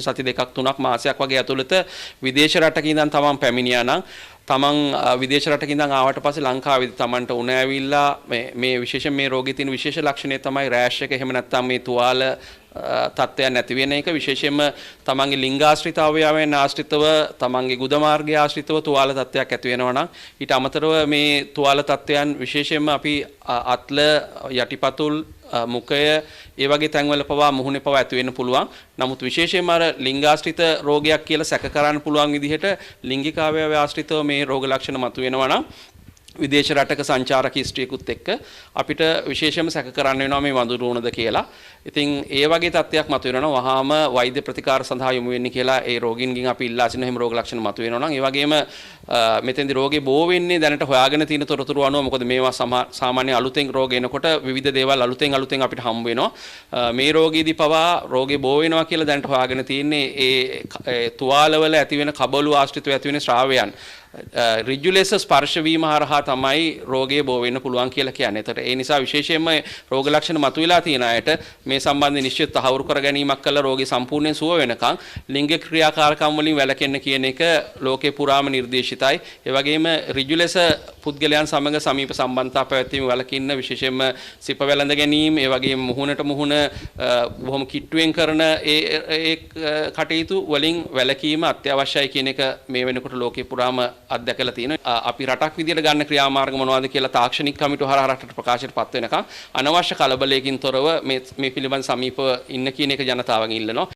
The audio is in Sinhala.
සති දෙකක් තුනක් මාසයක් වගේ ඇතුළත විදේශ රටක ඉඳන් තමන් පැමිණියා නම් තමන් විදේශ රටක ඉඳන් ආවට පස්සේ ලංකාවේදී තමන්ට උණ ඇවිල්ලා මේ විශේෂයෙන් මේ රෝගී තියෙන විශේෂ ලක්ෂණය තමයි රෑෂ් එක එහෙම නැත්නම් මේ තුවාල තත්ත්වයන් නැති වෙන එක විශේෂයෙන්ම තමන්ගේ ලිංගාශ්‍රිත අවයවයන් ආශ්‍රිතව තමන්ගේ ගුද මාර්ගය ආශ්‍රිතව තුවාල තත්ත්වයක් ඇති වෙනවා නම් ඊට අමතරව මේ තුවාල තත්ත්වයන් විශේෂයෙන්ම අපි අත්ල යටිපතුල් මුඛය ඒ වගේ තැන්වල පවා මුහුණේ පවා ඇති වෙන්න පුළුවන්. නමුත් විශේෂයෙන්ම අර ලිංගාශ්‍රිත රෝගයක් කියලා සැක කරන්න පුළුවන් විදිහට ලිංගික අවයව ආශ්‍රිතව මේ රෝග ලක්ෂණ මතුවෙනවා නම් විදේශ රටක සංචාරක හිස්ටරියකුත් එක්ක අපිට විශේෂයෙන්ම සැක කරන්න වෙනවා මේ වඳුරු උණද කියලා. ඉතින් ඒ වගේ තත්ත්වයක් මතුවෙනවා වහාම වෛද්‍ය ප්‍රතිකාර සඳහා යොමු වෙන්න කියලා ඒ රෝගීන්ගෙන් අපි ඉල්ලා සිටින හැම රෝග ලක්ෂණ මතුවෙනවා නම් ඒ වගේම මෙතෙන්දී රෝගේ බෝ වෙන්නේ දැනට හොයාගෙන තියෙන තොරතුරු අනුව මොකද මේවා සාමාන්‍ය අලුතෙන් රෝග එනකොට විවිධ දේවල් අලුතෙන් අපිට හම්බ වෙනවා. මේ රෝගීදී පවා රෝගේ බෝ වෙනවා කියලා දැනට හොයාගෙන තියෙන්නේ ඒ තුවාලවල ඇති වෙන කබළු ආශ්‍රිතව ඇති වෙන ශ්‍රාවයන් ඍජු ලෙස ස්පර්ශ වීම හරහා තමයි රෝගය බෝ වෙන්න පුළුවන් කියලා කියන්නේ. ඒතර ඒ නිසා විශේෂයෙන්ම රෝග ලක්ෂණ මතුවලා තියෙන අයට මේ සම්බන්ධයෙන් නිශ්චිත තහවුරු කර ගැනීමක් කළා රෝගී සම්පූර්ණයෙන් සුව වෙනකන් ලිංගික ක්‍රියාකාරකම් වලින් වැළකෙන්න කියන එක ලෝකේ පුරාම නිර්දේශිතයි. ඒ වගේම ඍජු ලෙස පුද්ගලයන් සමග සමීප සම්බන්ධතා පැවැත්වීම වළකින්න විශේෂයෙන්ම සිප වැළඳ ගැනීම ඒ වගේම මුහුණට මුහුණ බොහොම කිට්ටුවෙන් කරන ඒ කටයුතු වලින් වැළකීම අත්‍යවශ්‍යයි කියන එක මේ වෙනකොට ලෝකේ පුරාම අත්දැකලා තියෙනවා. අපි රටක් විදියට ගන්න ක්‍රියාමාර්ග මොනවද කියලා තාක්ෂණික කමිටුව හරහා රටට ප්‍රකාශයටපත් වෙනකම් අනවශ්‍ය කලබලයකින් තොරව මේ පිළිබඳ සමීපව ඉන්න කියන එක ජනතාවගෙන් ඉල්ලනවා.